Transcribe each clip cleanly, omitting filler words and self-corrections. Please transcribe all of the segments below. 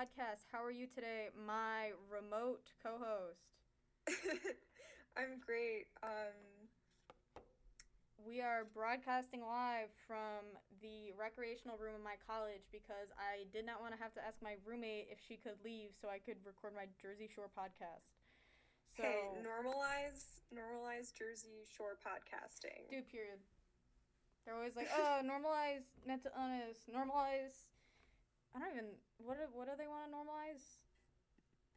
podcast. How are you today, my remote co-host? I'm great. We are broadcasting live from the recreational room of my college because I did not want to have to ask my roommate if she could leave so I could record my Jersey Shore podcast. Hey, So, normalize Jersey Shore podcasting. dude, period. They're always like, oh, normalize mental illness, normalize. I don't even. What do they want to normalize?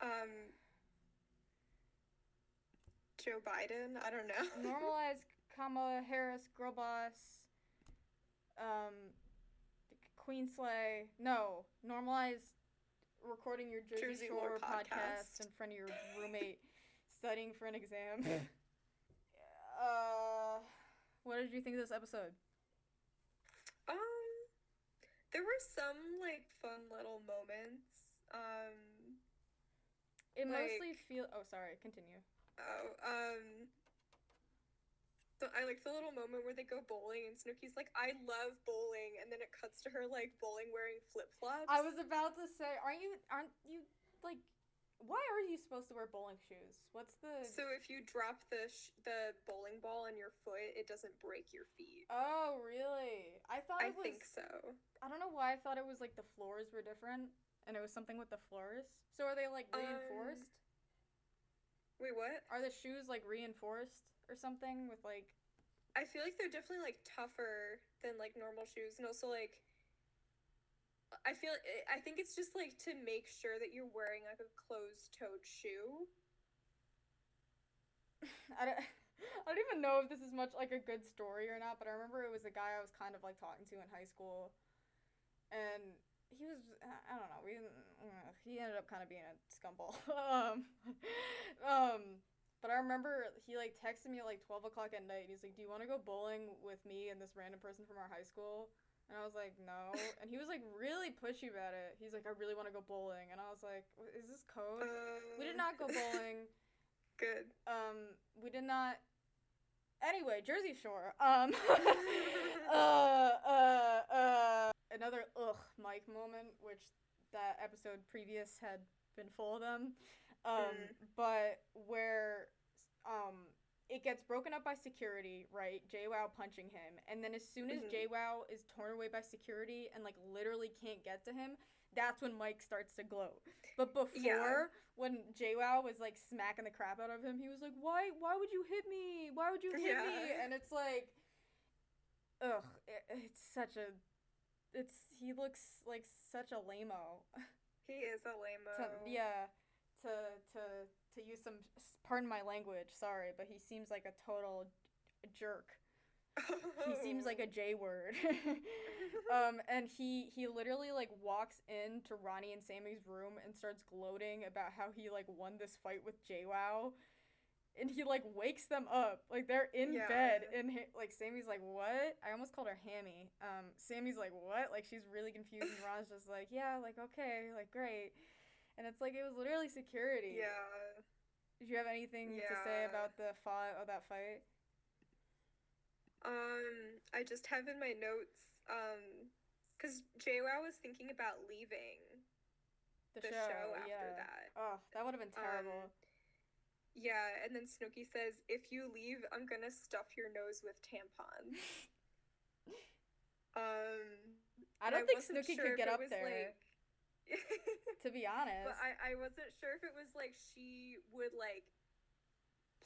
Um, Joe Biden, I don't know. Normalize Kamala Harris, girl boss. Um, Queen Slay. No, normalize recording your Jersey Shore podcast in front of your roommate studying for an exam. uh, what did you think of this episode? Um, there were some like fun little moments. It like, mostly feel. Oh, sorry. Continue. oh, so I like the little moment where they go bowling and Snooki's like, I love bowling, and then it cuts to her like bowling wearing flip flops. I was about to say, aren't you like, why are you supposed to wear bowling shoes? What's the? So if you drop the bowling ball on your foot, it doesn't break your feet. Oh, really? I thought it was. I think so. I don't know why I thought it was like the floors were different, and it was something with the floors. So are they like reinforced? Wait, what? Are the shoes like reinforced or something with like? I feel like they're definitely like tougher than like normal shoes, and also like I think it's just like to make sure that you're wearing like a closed-toed shoe. I don't, I don't even know if this is much like a good story or not, but I remember it was a guy I was kind of like talking to in high school, and he was, I don't know, he ended up kind of being a scumball. But I remember he like texted me at like 12 o'clock at night and he's like, do you want to go bowling with me and this random person from our high school? And I was like, no. And he was like really pushy about it. He's like, I really want to go bowling. And I was like, is this code? We did not go bowling. Good. We did not. Anyway, Jersey Shore. Another Mike moment, which that episode previous had been full of them. But where it gets broken up by security, right? JWoww punching him, and then as soon as JWoww is torn away by security and like literally can't get to him, that's when Mike starts to glow. But before, when JWoww was like smacking the crap out of him, he was like, Why would you hit me? Why would you hit me? And it's like, it's such a, he looks like such a lame-o. He is a lame-o. To use some, pardon my language, sorry, but he seems like a total jerk. He seems like a J word. And he literally like walks into Ronnie and Sammy's room and starts gloating about how he like won this fight with JWoww. And he like wakes them up. Like they're in bed and like Sammy's like, what? I almost called her Hammy. Sammy's like, what? Like she's really confused and Ron's just like, yeah, like okay, like great. And it's like it was literally security. Yeah. Did you have anything to say about that fight? I just have in my notes, because JWoww was thinking about leaving the show after that. Oh, that would have been terrible. Yeah, and then Snooki says, if you leave, I'm gonna stuff your nose with tampons. I don't think Snooki could get up there. Like... to be honest. But I wasn't sure if it was like she would like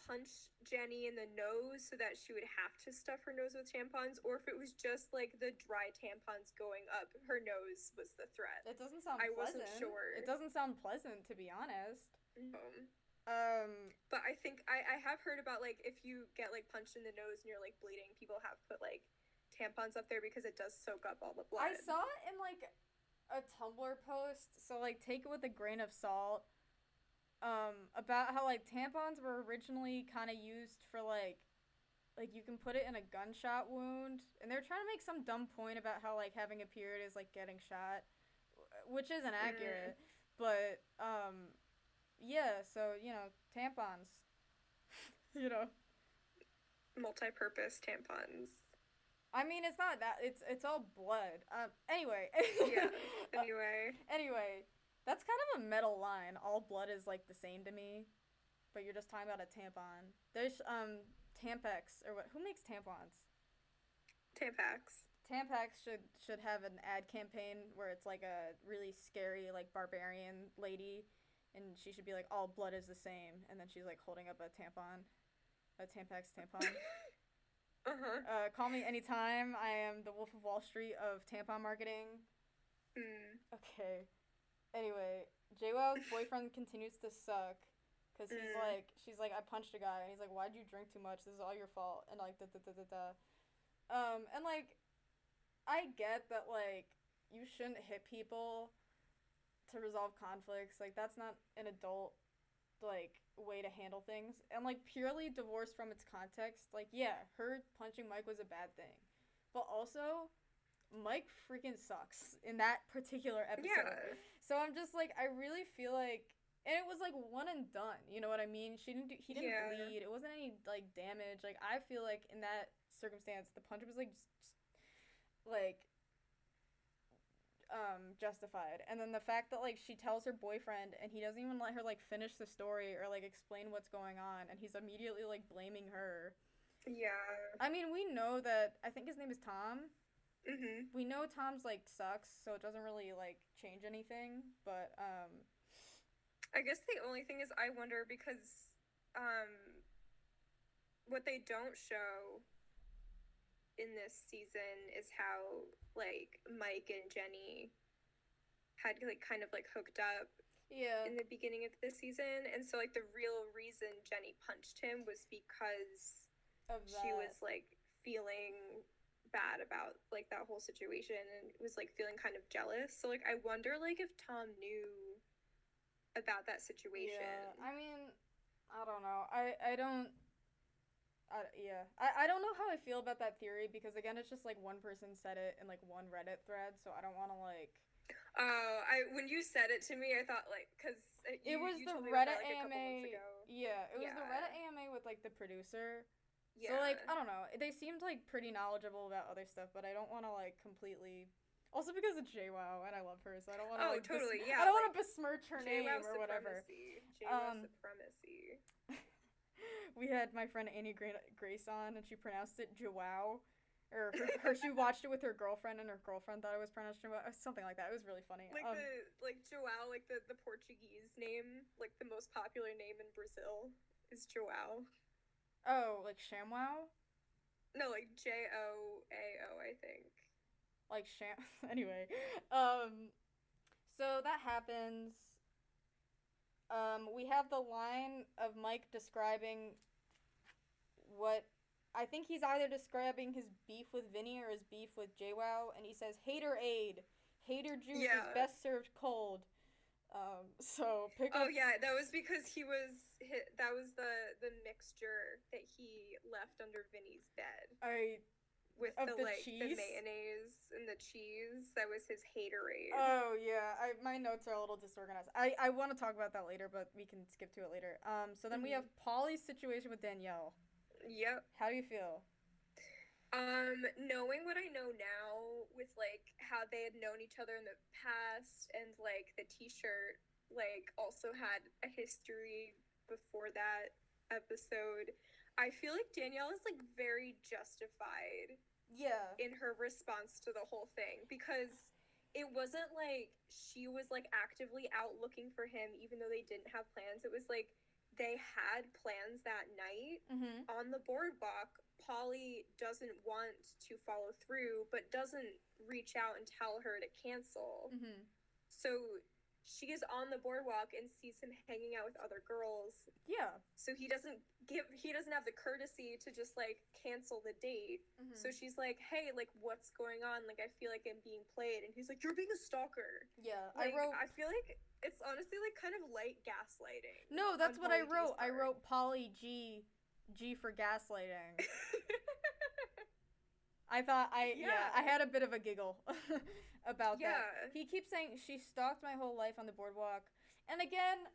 punch Jenny in the nose so that she would have to stuff her nose with tampons, or if it was just like the dry tampons going up her nose was the threat. It doesn't sound pleasant. I wasn't sure. It doesn't sound pleasant, to be honest. But I think I have heard about like if you get like punched in the nose and you're like bleeding, people have put like tampons up there because it does soak up all the blood. I saw it in like a Tumblr post, so like take it with a grain of salt, about how like tampons were originally kind of used for like you can put it in a gunshot wound, and they're trying to make some dumb point about how like having a period is like getting shot, which isn't accurate, but yeah, so you know, tampons, you know, multi-purpose tampons. I mean, it's not that. It's all blood. Anyway. Yeah. Anyway. Anyway, That's kind of a metal line. All blood is like the same to me, but you're just talking about a tampon. There's Tampax or what? Who makes tampons? Tampax. Tampax should have an ad campaign where it's like a really scary like barbarian lady, and she should be like all blood is the same, and then she's like holding up a tampon, a Tampax tampon. Uh-huh. Call me anytime. I am the Wolf of Wall Street of tampon marketing. Mm. Okay. Anyway, JWoww's boyfriend continues to suck. Cause she's like, I punched a guy, and he's like, why'd you drink too much? This is all your fault, and like, da da da da da. And like, I get that like, you shouldn't hit people to resolve conflicts. Like, that's not an adult like way to handle things. And like, purely divorced from its context, like, yeah, her punching Mike was a bad thing, but also Mike freaking sucks in that particular episode. Yeah. So I'm just like, I really feel like, and it was like one and done. You know what I mean? He didn't bleed. It wasn't any like damage. Like I feel like in that circumstance, the punch was like just like justified. And then the fact that like she tells her boyfriend and he doesn't even let her like finish the story or like explain what's going on, and he's immediately like blaming her. Yeah. I mean, we know that, I think his name is Tom. Mhm. We know Tom's like sucks, so it doesn't really like change anything, but I guess the only thing is I wonder because what they don't show in this season is how like Mike and Jenny had like kind of like hooked up in the beginning of the season, and so like the real reason Jenny punched him was because of that. She was like feeling bad about like that whole situation and was like feeling kind of jealous. So like I wonder like if Tom knew about that situation. Yeah, I mean, I don't know. I don't don't know how I feel about that theory, because again, it's just like one person said it in like one Reddit thread, so I don't want to like when you said it to me, I thought like cuz it was the Reddit AMA. Yeah, it was the Reddit AMA with like the producer. Yeah. So, like, I don't know. They seemed, like, pretty knowledgeable about other stuff, but I don't want to, like, completely... Also because of JWoww, and I love her, so I don't want to, like... Oh, totally, I don't want to besmirch her name or whatever. JWoww supremacy. We had my friend Annie Grace on, and she pronounced it JWoww. Or she watched it with her girlfriend, and her girlfriend thought it was pronounced JWoww. Something like that. It was really funny. Like, JWoww, like, the Portuguese name, like, the most popular name in Brazil is JWoww. Oh, like ShamWow? No, like JOAO, I think. Like anyway. So that happens. We have the line of Mike describing what I think he's either describing his beef with Vinny or his beef with JWoww, and he says Haterade. Hater juice is best served cold. So pick up. Oh yeah, that was because that was the mixture that he left under Vinny's bed. With the mayonnaise and the cheese. That was his Haterade. Oh yeah, my notes are a little disorganized. I want to talk about that later, but we can skip to it later. So then we have Polly's situation with Danielle. Yep. How do you feel? Knowing what I know now with, like, how they had known each other in the past, and, like, the t-shirt, like, also had a history before that episode, I feel like Danielle is, like, very justified in her response to the whole thing, because it wasn't, like, she was, like, actively out looking for him, even though they didn't have plans. It was, like, they had plans that night on the boardwalk. Polly doesn't want to follow through, but doesn't reach out and tell her to cancel. So she is on the boardwalk and sees him hanging out with other girls. Yeah. So he doesn't have the courtesy to just like cancel the date. So she's like, hey, like, what's going on? Like, I feel like I'm being played. And he's like, you're being a stalker. Yeah. Like, I feel like it's honestly like kind of light gaslighting. No, that's what I wrote. I wrote Polly G for gaslighting. I thought I had a bit of a giggle about that. He keeps saying she stalked my whole life on the boardwalk. And again,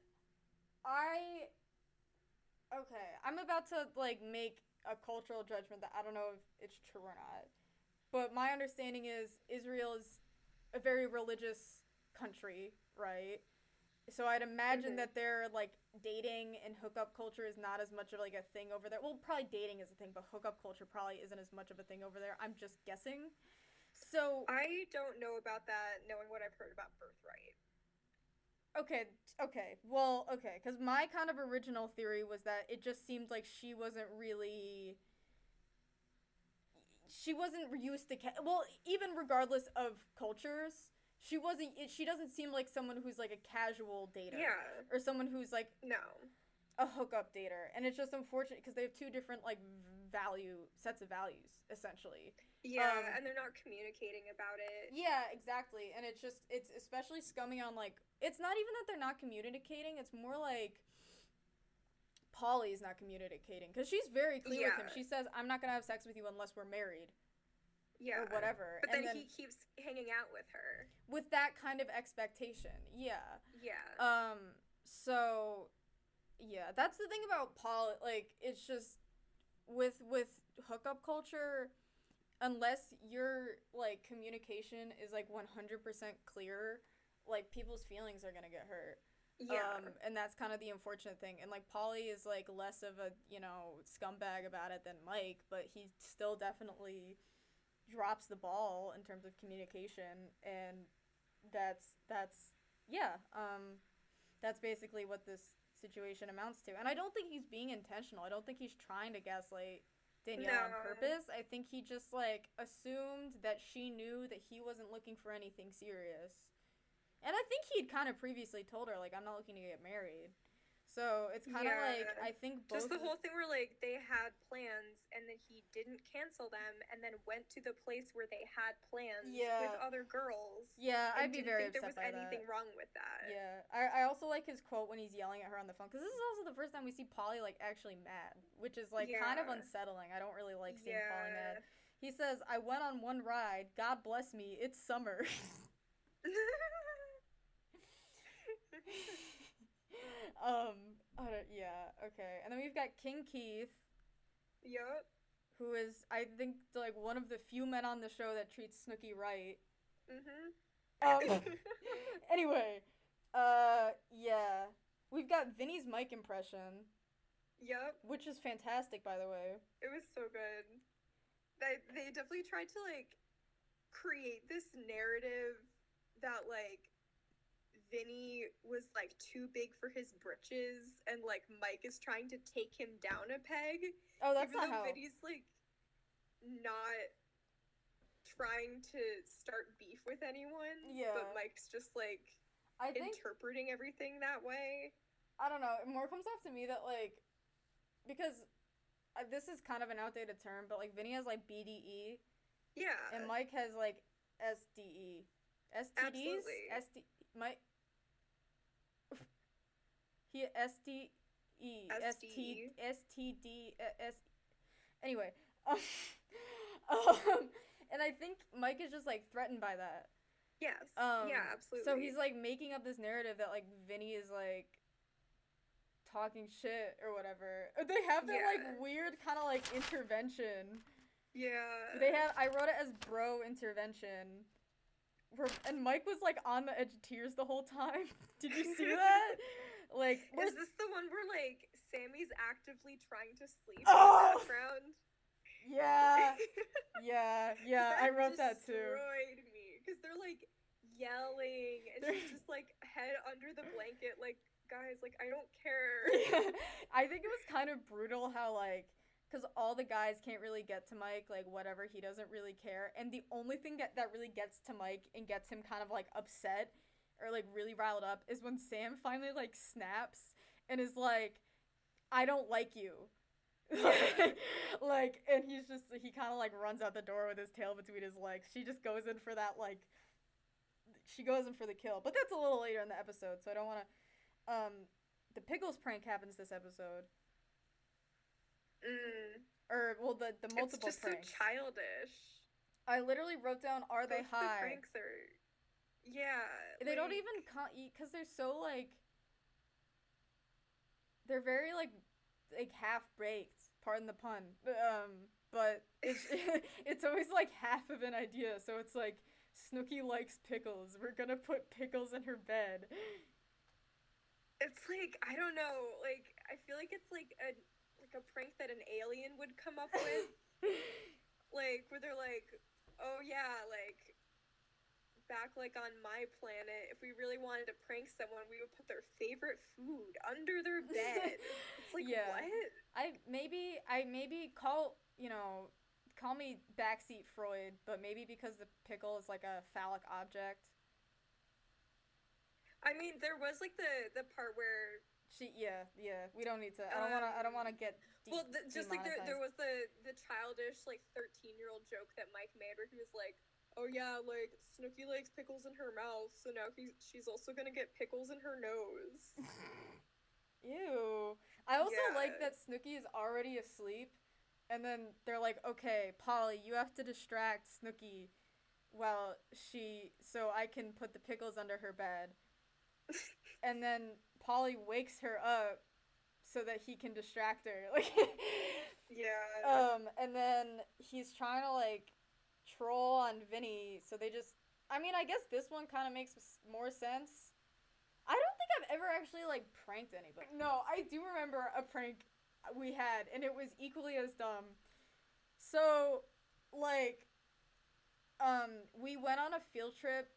I'm about to like make a cultural judgment that I don't know if it's true or not. But my understanding is Israel is a very religious country, right? So I'd imagine Mhm. that their like dating and hookup culture is not as much of like a thing over there. Well, probably dating is a thing, but hookup culture probably isn't as much of a thing over there. I'm just guessing. So I don't know about that, knowing what I've heard about Birthright. okay, okay, well, okay, because my kind of original theory was that it just seemed like she wasn't used to well, even regardless of cultures, she doesn't seem like someone who's like a casual dater Yeah. or someone who's like No. a hookup dater, and it's just unfortunate because they have two different like sets of values essentially. Yeah, and they're not communicating about it. Yeah, exactly, and it's especially scummy on like it's not even that they're not communicating, it's more like Polly's not communicating because she's very clear with him. Yeah. She says, "I'm not gonna have sex with you unless we're married." Or Yeah. whatever. But And then then he keeps hanging out with her. with that kind of expectation, yeah. Yeah. So yeah, that's the thing about Paul. Like, it's just with hookup culture, unless your like communication is like 100% clear, like people's feelings are gonna get hurt. Yeah. And that's kind of the unfortunate thing. And like Polly is like less of a scumbag about it than Mike, but he still definitely drops the ball in terms of communication, and that's yeah, that's basically what this situation amounts to. And I don't think he's being intentional. I don't think he's trying to gaslight Danielle on No. purpose. I think he just like assumed that she knew that he wasn't looking for anything serious. And I think he'd kind of previously told her like, I'm not looking to get married. So it's kind of like, Yeah. I think both Just the whole thing where like they had plans and then he didn't cancel them and then went to the place where they had plans Yeah. with other girls. Yeah, And I'd be didn't very think there upset was by anything that. wrong with that. Yeah, I also like his quote when he's yelling at her on the phone, because this is also the first time we see Polly like actually mad, which is like kind of Yeah. unsettling. I don't really like seeing Polly Yeah. mad. He says, "I went on one ride. God bless me. It's summer." Yeah, okay. And then we've got King Keith, Yup. who is I think like one of the few men on the show that treats Snooki right. Mhm. Anyway, yeah. We've got Vinny's mic impression, Yup. which is fantastic, by the way. It was so good. They definitely tried to like create this narrative that like Vinny was like too big for his britches and like Mike is trying to take him down a peg. Oh, that's Even not though how. Vinny's like not trying to start beef with anyone. Yeah. But Mike's just like I think interpreting everything that way. I don't know. It more comes off to me that like because this is kind of an outdated term, but like Vinny has like BDE Yeah. and Mike has like SDE. STDs? Absolutely. Mike he SDE SDE. STD S anyway. And I think Mike is just like threatened by that. Yes. Yeah, absolutely. So he's like making up this narrative that like Vinny is like talking shit or whatever. They have that like weird kind of like intervention. Yeah. I wrote it as bro intervention. And Mike was like on the edge of tears the whole time. Did you see that? Like, is this the one where like Sammy's actively trying to sleep in Oh! the background? Yeah. Yeah, I wrote that too. Destroyed me because they're like yelling and she's just like head under the blanket like, guys, like I don't care. I think it was kind of brutal how like because all the guys can't really get to Mike, like whatever, he doesn't really care, and the only thing that really gets to Mike and gets him kind of like upset or like really riled up is when Sam finally like snaps and is like, I don't like you. Like, and he kind of like runs out the door with his tail between his legs. She just goes in for that, like, she goes in for the kill, but that's a little later in the episode, so I don't want to. The Pickles prank happens this episode. Or well, the multiple it's just pranks. so childish. I literally wrote down, are they Both high? The pranks are, yeah. They don't even because they're so like. They're very like half baked. Pardon the pun. But it's always like half of an idea. So it's like Snooki likes pickles. We're gonna put pickles in her bed. It's like, I don't know, like, I feel like it's like a prank that an alien would come up with. Like, where they're like, oh yeah, like, back like on my planet, if we really wanted to prank someone, we would put their favorite food under their bed. It's like, Yeah. what? I maybe call me backseat Freud, but maybe because the pickle is like a phallic object. I mean, there was like the part where Yeah, we don't need to. I don't wanna get well, just like there demonetized. was the childish like 13-year-old joke that Mike made where he was like, "Oh yeah, like Snooki likes pickles in her mouth, so now she's also gonna get pickles in her nose." Ew. I also like Yeah. that Snooki is already asleep, and then they're like, "Okay, Polly, you have to distract Snooki while so I can put the pickles under her bed." And then Polly wakes her up so that he can distract her. Like, Yeah. and then he's trying to like troll on Vinny, so they just. I mean, I guess this one kind of makes more sense. I don't think I've ever actually like pranked anybody. No, I do remember a prank we had, and it was equally as dumb. So, like, we went on a field trip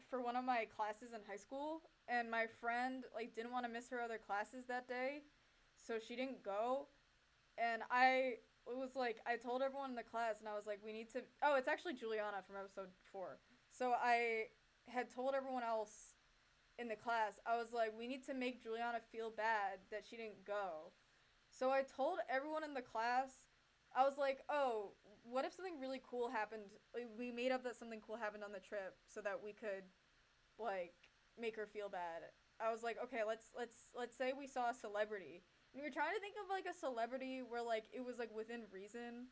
for one of my classes in high school, and my friend like didn't want to miss her other classes that day, so she didn't go. And I told everyone in the class, and I was like, we need to. Oh, it's actually Juliana from episode 4. So I had told everyone else in the class, I was like, we need to make Juliana feel bad that she didn't go. So I told everyone in the class, I was like, oh, what if something really cool happened? Like, we made up that something cool happened on the trip so that we could like make her feel bad. I was like, okay, let's say we saw a celebrity. And we were trying to think of like a celebrity where like it was like within reason.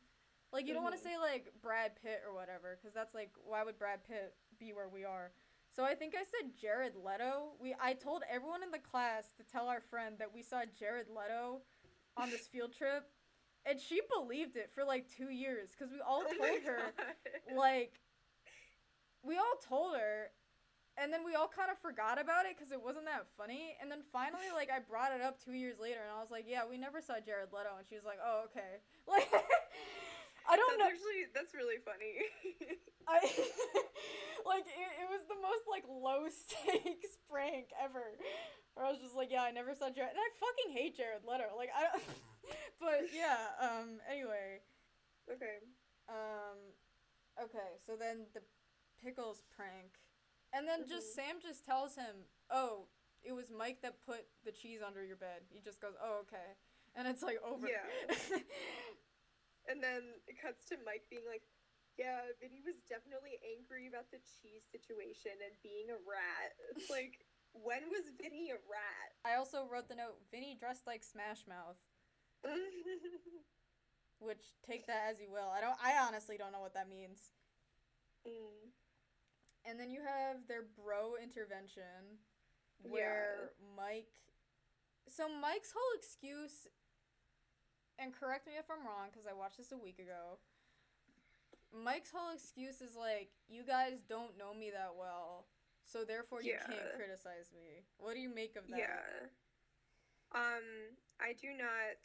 Like you don't want to Mhm. say like Brad Pitt or whatever, because that's like why would Brad Pitt be where we are? So I think I said Jared Leto. I told everyone in the class to tell our friend that we saw Jared Leto on this field trip, and she believed it for like 2 years because we all Oh my told her, god. like, we all told her, and then we all kind of forgot about it because it wasn't that funny. And then finally, like, I brought it up 2 years later, and I was like, "Yeah, we never saw Jared Leto," and she was like, "Oh, okay." Like, I don't know. That's really funny. I like it was the most like low stakes prank ever. Where I was just like, "Yeah, I never saw Jared," and I fucking hate Jared Leto. Like, I don't. But yeah. Anyway. Okay. Um. Okay. So then the pickles prank. And then just Mhm. Sam just tells him, "Oh, it was Mike that put the cheese under your bed." He just goes, "Oh, okay," and it's like over. Yeah. And then it cuts to Mike being like, "Yeah, Vinny was definitely angry about the cheese situation and being a rat." It's like, when was Vinny a rat? I also wrote the note, Vinny dressed like Smash Mouth, which take that as you will. I honestly don't know what that means. Mm. And then you have their bro intervention Yeah. where Mike's whole excuse, and correct me if I'm wrong cuz I watched this a week ago. Mike's whole excuse is like, you guys don't know me that well, so therefore you can't Yeah. criticize me. What do you make of that? Yeah. I do not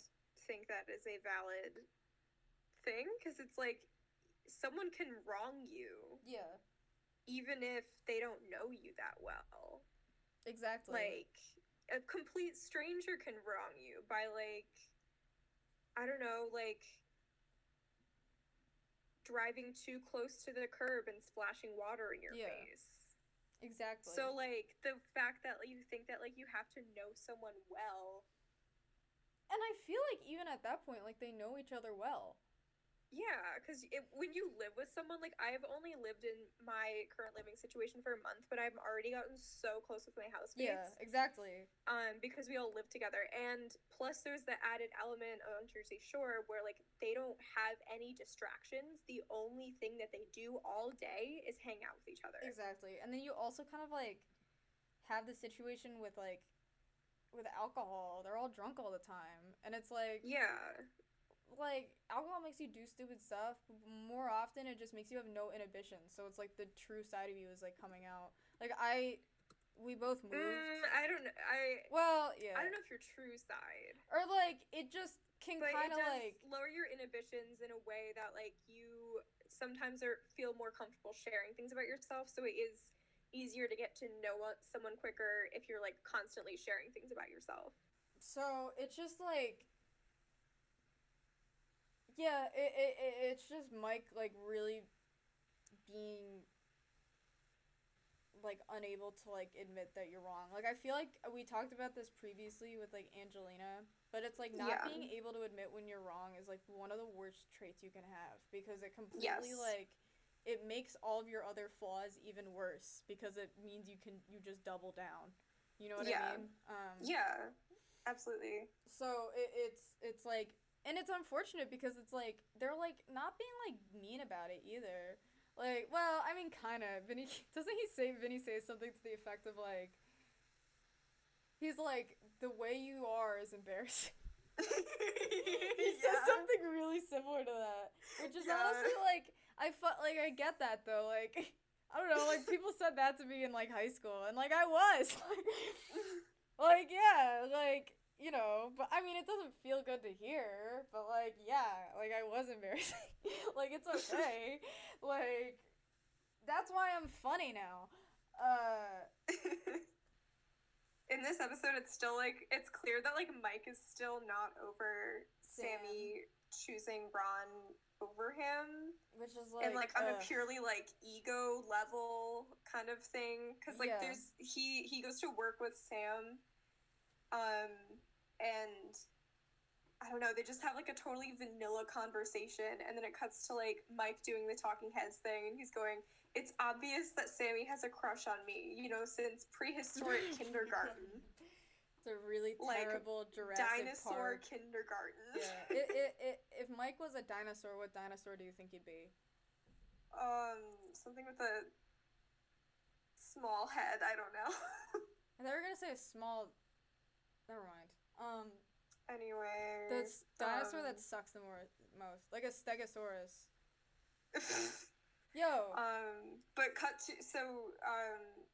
think that is a valid thing because it's like someone can wrong you Yeah, even if they don't know you that well. exactly. Like a complete stranger can wrong you by like, I don't know, like driving too close to the curb and splashing water in your Yeah, face. exactly. So like the fact that like, you think that like you have to know someone well. And I feel like even at that point, like they know each other well. Yeah, because when you live with someone, like I've only lived in my current living situation for a month, but I've already gotten so close with my Yeah, housemates, exactly. because we all live together, and plus there's the added element on Jersey Shore where like they don't have any distractions. The only thing that they do all day is hang out with each other. Exactly. And then you also kind of like have the situation with like with alcohol. They're all drunk all the time. And it's Yeah, like alcohol makes you do stupid stuff, but more often it just makes you have no inhibition. So it's like the true side of you is like coming out. Like we both moved. I don't know. Well, I yeah. don't know if your true side. Or, like, it just can But kind it of, does like... lower your inhibitions in a way that, like, you sometimes feel more comfortable sharing things about yourself. So it is easier to get to know someone quicker if you're, like, constantly sharing things about yourself. So, it's just, like... Yeah, it's just Mike, like, really being, like, unable to, like, admit that you're wrong. Like, I feel like we talked about this previously with, like, Angelina, but it's, like, not being able to admit when you're wrong is, like, one of the worst traits you can have, because it completely, like, it makes all of your other flaws even worse, because it means you just double down. You know what I mean? Yeah, absolutely. So, it's, like, and it's unfortunate because it's, like, they're, like, not being, like, mean about it either. Like, well, I mean, kind of. Vinny, doesn't he say, Vinny says something to the effect of, like, he's like, the way you are is embarrassing. He says something really similar to that. Which is honestly, like, I get that, though. Like, I don't know, like, people said that to me in, like, high school, and, like, I was. Like, yeah, like, you know, but, I mean, it doesn't feel good to hear, but, like, yeah, like, I was embarrassing. Like, it's okay. Like, that's why I'm funny now. In this episode, it's still, like, it's clear that, like, Mike is still not over Sammy choosing Ron over him. Which is, like... And, like, on a purely, like, ego level kind of thing. Because, like, there's... He goes to work with Sam. And... I don't know, they just have, like, a totally vanilla conversation. And then it cuts to, like, Mike doing the talking heads thing. And he's going... It's obvious that Sammy has a crush on me, you know, since prehistoric kindergarten. It's a really terrible, like, Jurassic dinosaur Park. Kindergarten. Yeah. If Mike was a dinosaur, what dinosaur do you think he'd be? Something with a small head. I don't know. I thought you were gonna say a small... Never mind. Anyway. The dinosaur that sucks the most. Like a Stegosaurus. Yo. But cut to... So,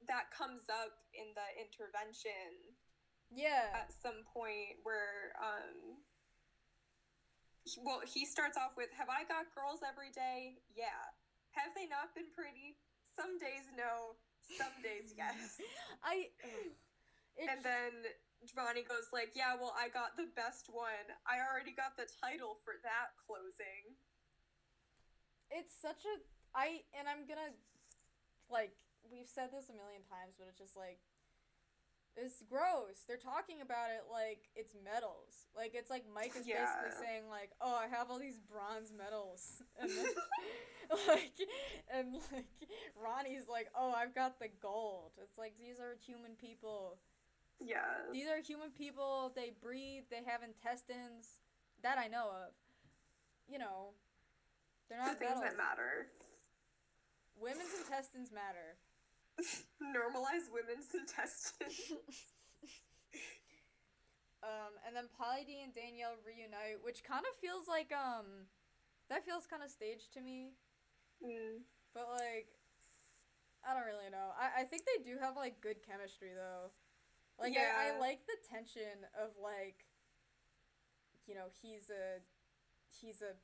that comes up in the intervention. Yeah. At some point where, he starts off with, have I got girls every day? Yeah. Have they not been pretty? Some days no, some days yes. And then Ronnie goes like, yeah, well, I got the best one. I already got the title for that closing. It's such a... I'm gonna, like, we've said this a million times, but it's just, like, it's gross. They're talking about it like it's medals. Like, it's like Mike is basically saying, like, oh, I have all these bronze medals. And then, like, Ronnie's like, oh, I've got the gold. It's like, these are human people. Yeah. These are human people. They breathe. They have intestines. That I know of. You know, they're not the things medals. that matter. Women's intestines matter. Normalize women's intestines. And then Pauly D and Danielle reunite, which kind of feels like, that feels kind of staged to me. But, like, I don't really know. I think they do have, like, good chemistry, though. Like, I like the tension of, like, you know, he's a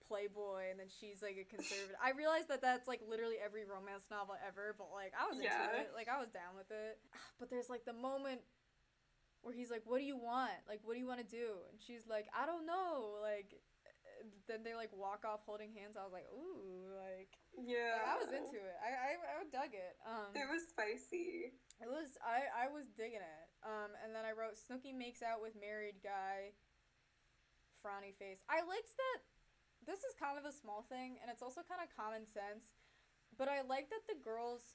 playboy, and then she's, like, a conservative. I realize that that's, like, literally every romance novel ever, but, like, I was into it. Like, I was down with it. But there's, like, the moment where he's like, what do you want? Like, what do you want to do? And she's like, I don't know. Like, then they, like, walk off holding hands. I was like, ooh, like... Yeah. Like, I was into it. I dug it. It was spicy. It was... I was digging it. And then I wrote, Snooki makes out with married guy. Frowny face. I liked that... This is kind of a small thing, and it's also kind of common sense, but I like that the girls,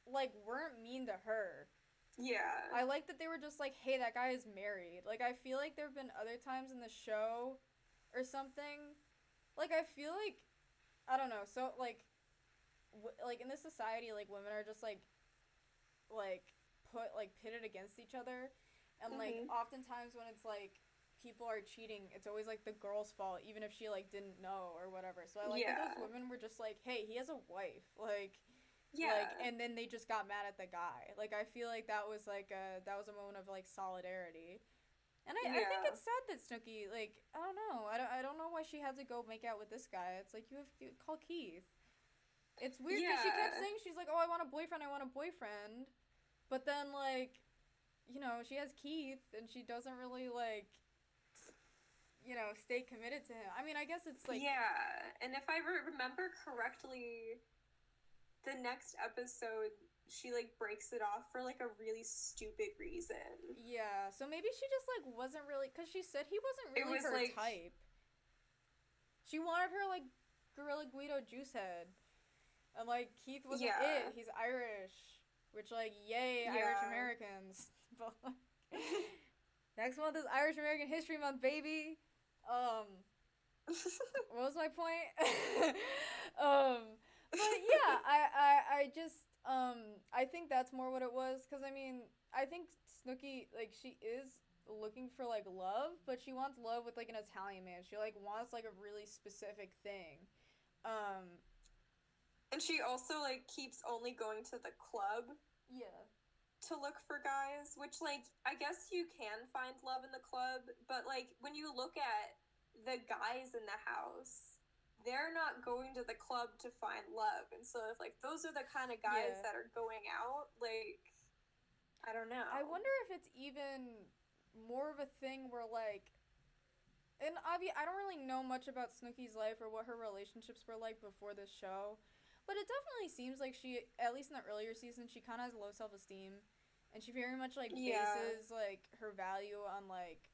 like, weren't mean to her. Yeah. I like that they were just like, hey, that guy is married. Like, I feel like there have been other times in the show or something. Like, I feel like, I don't know, so, like, like, in this society, like, women are just, like, pitted against each other, and, like, oftentimes when it's, like, people are cheating, it's always, like, the girl's fault, even if she, like, didn't know or whatever. So I like that those women were just like, hey, he has a wife. Like, Yeah. Like, and then they just got mad at the guy. Like, I feel like that was a moment of like solidarity. And I think Yeah. it's sad that Snooki, like, I don't know. I don't know why she had to go make out with this guy. It's like, call Keith. It's weird because she kept Yeah. saying, she's like, oh, I want a boyfriend, I want a boyfriend. But then, like, she has Keith and she doesn't really, like, stay committed to him. I mean, I guess it's like. Yeah. And if I remember correctly, the next episode, she like breaks it off for like a really stupid reason. Yeah, so maybe she just like wasn't really, because she said he wasn't really was her like type. She wanted her like Gorilla Guido juice head, and like Keith wasn't it. He's Irish, which like yay Irish Americans. But like, next month is Irish American History Month, baby. What was my point? But yeah, I just I think that's more what it was, because I mean, I think Snooki, like, she is looking for like love, but she wants love with like an Italian man. She like wants like a really specific thing. Um and she also like keeps only going to the club yeah. to look for guys, which like I guess you can find love in the club, but like when you look at the guys in the house, they're not going to the club to find love. And so if like those are the kind of guys that are going out, like, I don't know. I wonder if it's even more of a thing where like, and I don't really know much about Snooki's life or what her relationships were like before this show, but it definitely seems like she, at least in the earlier seasons, she kind of has low self-esteem, and she very much like bases like her value on like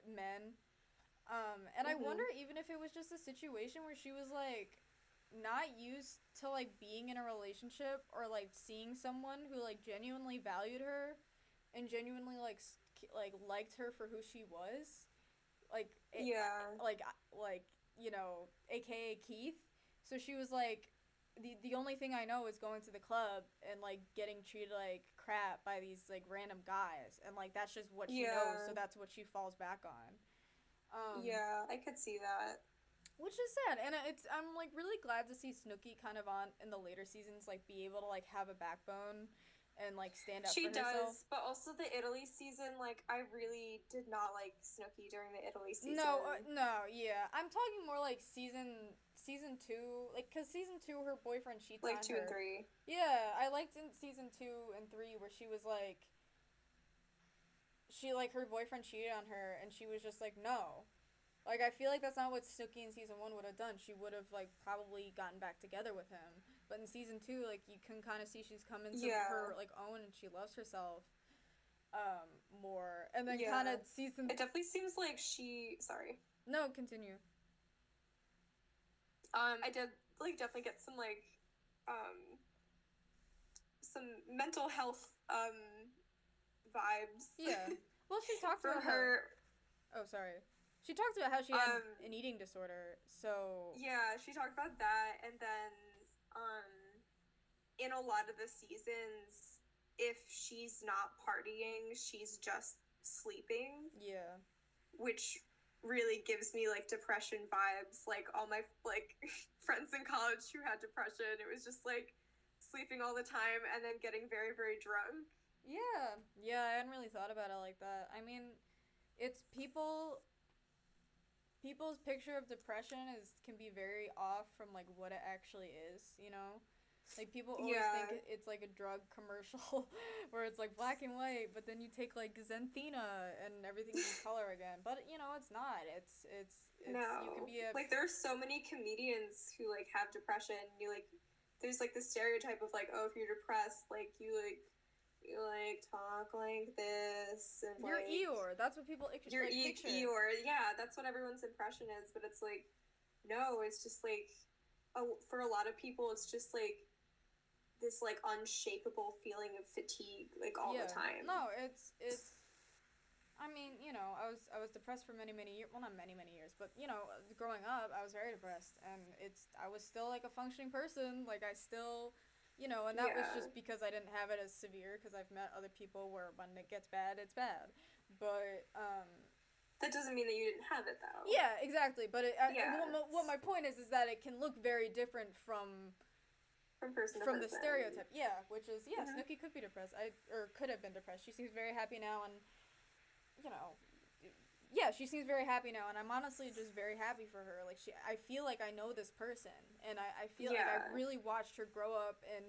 men. And I wonder even if it was just a situation where she was like not used to like being in a relationship or like seeing someone who like genuinely valued her and genuinely like liked her for who she was, like aka Keith. So she was like, the only thing I know is going to the club and like getting treated like crap by these like random guys, and like that's just what she knows, so that's what she falls back on. Yeah, I could see that. Which is sad, and I'm like really glad to see Snooki kind of on in the later seasons like be able to like have a backbone and like stand up for herself. She does, but also the Italy season, like I really did not like Snooki during the Italy season. No, yeah, I'm talking more like season 2, like because season 2 her boyfriend cheats like on her. Like 2 and 3. Yeah, I liked in season 2 and 3 where she was like. She, like, her boyfriend cheated on her, and she was just like, no. Like, I feel like that's not what Snooki in season 1 would have done. She would have, like, probably gotten back together with him. But in season 2, like, you can kind of see she's coming to her, like, own, and she loves herself more. And then kind of season... It definitely seems like she... Sorry. No, continue. I did, like, definitely get some, like, some mental health, vibes. Yeah. Well, she talked from about her. Oh, sorry. She talked about how she had an eating disorder. So yeah, she talked about that, and then in a lot of the seasons, if she's not partying, she's just sleeping. Yeah. Which really gives me like depression vibes. Like all my like friends in college who had depression, it was just like sleeping all the time and then getting very, very drunk. Yeah, I hadn't really thought about it like that. I mean, it's people's picture of depression can be very off from like what it actually is, you know? Like people always think it's like a drug commercial where it's like black and white, but then you take like Zenthina and everything's in color again. But you know, it's not. It's no. You can be like there are so many comedians who like have depression. You like there's like the stereotype of like, oh, if you're depressed, like you talk like this and you're like, Eeyore. That's what people picture. Eeyore. Yeah, that's what everyone's impression is. But it's like, no, it's just like, for a lot of people, it's just like this like unshakable feeling of fatigue like all the time. No, it's. I mean, you know, I was depressed for many years. Well, not many years, but you know, growing up, I was very depressed, and I was still like a functioning person. Like I still. You know, and that was just because I didn't have it as severe, because I've met other people where when it gets bad, it's bad. But, that doesn't mean that you didn't have it, though. Yeah, exactly. But what my point is that it can look very different from From person to from the person. stereotype. Yeah, which is, yeah, Mhm. Snooki could be depressed. Or could have been depressed. She seems very happy now, and, you know, yeah, she seems very happy now, and I'm honestly just very happy for her. Like, I feel like I know this person, and I feel like I've Yeah. really watched her grow up and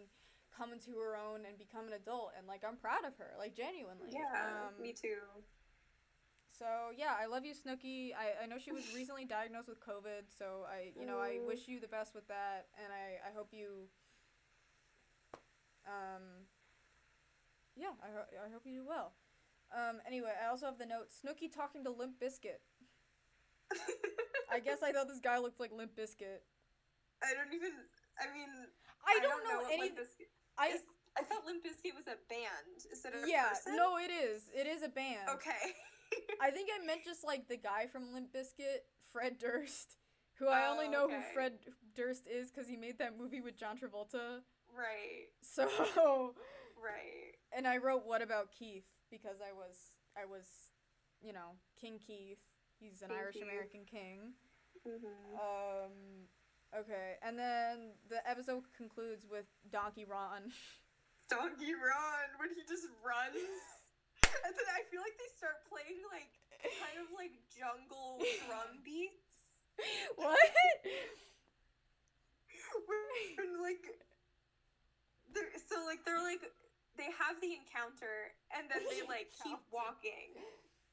come into her own and become an adult, and, like, I'm proud of her, like, genuinely. Yeah, me too. So yeah, I love you, Snooki. I know she was recently diagnosed with COVID, so I wish you the best with that, and I hope you, um, yeah, I hope you do well. Anyway, I also have the note, Snooki talking to Limp Bizkit. I guess I thought this guy looked like Limp Bizkit. I don't even. I mean, I I don't don't know know what any. Limp Bizkit. I I thought Limp Bizkit was a band. Is it a Yeah, person? no, it is. It is a band. Okay. I think I meant just like the guy from Limp Bizkit, Fred Durst, who I only know who okay. Fred Durst is because he made that movie with John Travolta. Right. So, Right. and I wrote "What about Keith?" because I was, King Keith. He's an King Irish Keith. American king. Mhm. Okay, and then the episode concludes with Donkey Ron. Donkey Ron when he just runs. And then I feel like they start playing like kind of like jungle drum beats. What? When like they're like they have the encounter and then they like keep walking.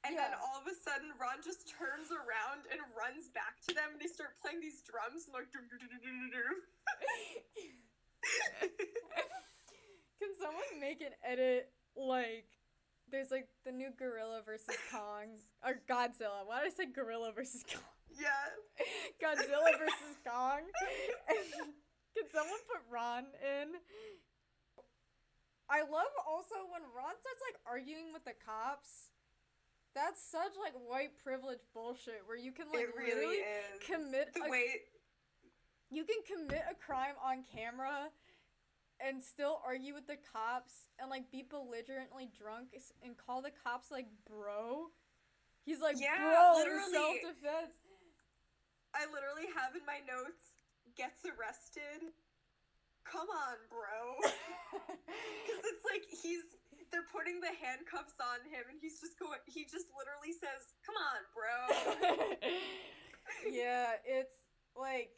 And then Yeah. all of a sudden Ron just turns around and runs back to them and they start playing these drums and like doo doo doo doo doo doo. Can someone make an edit like there's like the new Gorilla versus Kong or Godzilla? Why did I say Gorilla versus Kong? Yeah. Godzilla versus Kong. And can someone put Ron in? I love also when Ron starts like arguing with the cops. That's such like white privilege bullshit where you can like It really literally is. commit The way you can commit a crime on camera and still argue with the cops and like be belligerently drunk and call the cops like bro. He's like, Yeah, bro, literally. self-defense. I literally have in my notes, gets arrested. Come on, bro. Because it's like they're putting the handcuffs on him and he just literally says, come on, bro. Yeah, it's like,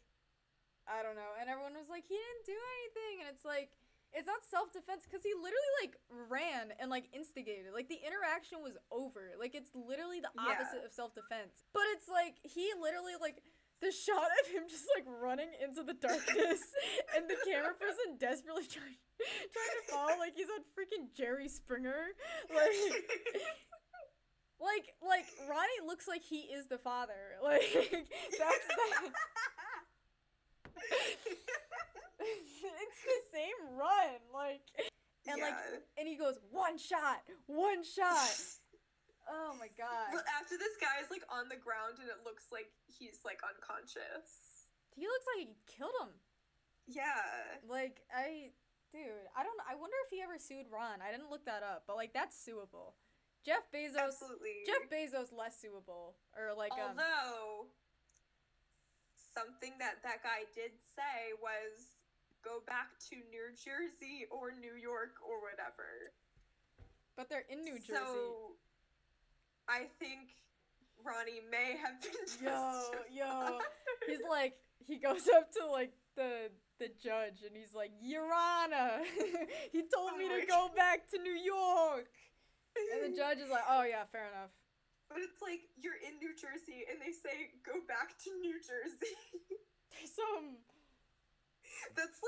I don't know. And everyone was like, he didn't do anything. And it's like, it's not self-defense because he literally like ran and like instigated. Like the interaction was over. Like it's literally the opposite of self-defense. But it's like, he literally like, the shot of him just like running into the darkness and the camera person desperately trying to follow like he's on freaking Jerry Springer. Like Ronnie looks like he is the father. Like that's that. It's the same run, like, and and he goes one shot. Oh my god. But after this guy is like on the ground and it looks like he's like unconscious. He looks like he killed him. Yeah. Like I don't know. I wonder if he ever sued Ron. I didn't look that up, but like that's suable. Jeff Bezos. Absolutely. Jeff Bezos less suable, or like although something that guy did say was go back to New Jersey or New York or whatever. But they're in New Jersey. So I think Ronnie may have been just Yo. He's like, he goes up to like the judge and he's like, Your Honor, he told me to go back to New York. And the judge is like, oh yeah, fair enough. But it's like, you're in New Jersey and they say, go back to New Jersey. There's That's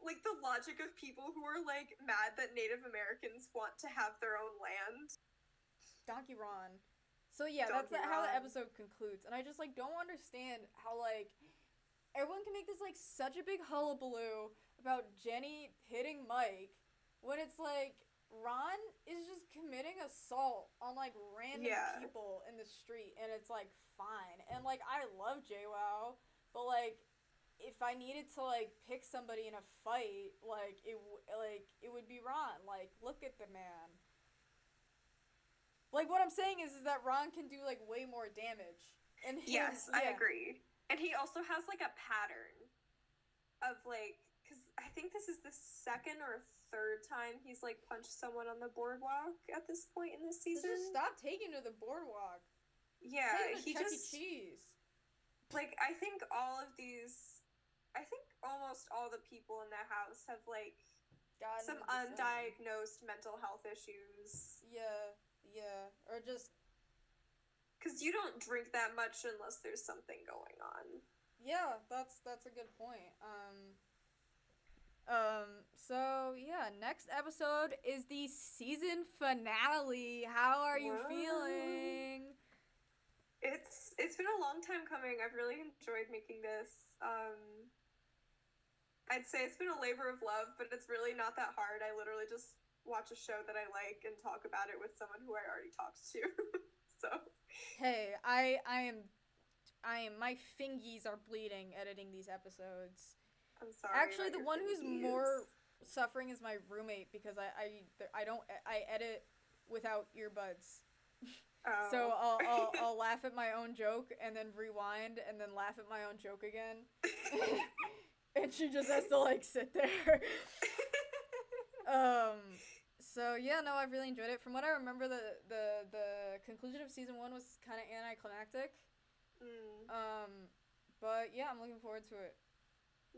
like the logic of people who are like mad that Native Americans want to have their own land. Donkey Ron. So yeah, that's how the episode concludes. And I just like don't understand how like everyone can make this like such a big hullabaloo about Jenny hitting Mike when it's like Ron is just committing assault on like random people in the street and it's like fine. And like I love JWoww, but like if I needed to like pick somebody in a fight, like it would be Ron. Like look at the man. Like what I'm saying is that Ron can do like way more damage. And yes, I agree. And he also has like a pattern of like because I think this is the second or third time he's like punched someone on the boardwalk at this point in this season. Just stop taking to the boardwalk. Yeah, Take him to he Chuck E. just Cheese. like I think almost all the people in that house have like some undiagnosed mental health issues. Yeah, or just because you don't drink that much unless there's something going on. Yeah, that's a good point. So yeah, next episode is the season finale. How are you feeling? It's been a long time coming. I've really enjoyed making this. I'd say it's been a labor of love, but it's really not that hard. I literally just watch a show that I like and talk about it with someone who I already talked to. So hey, I am my fingies are bleeding editing these episodes. I'm sorry. Actually, the one who's more suffering is my roommate because I edit without earbuds. Oh. So I'll laugh at my own joke and then rewind and then laugh at my own joke again. And she just has to like sit there. So yeah, no, I've really enjoyed it. From what I remember, the conclusion of season 1 was kind of anticlimactic. But yeah, I'm looking forward to it.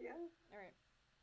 Yeah. All right.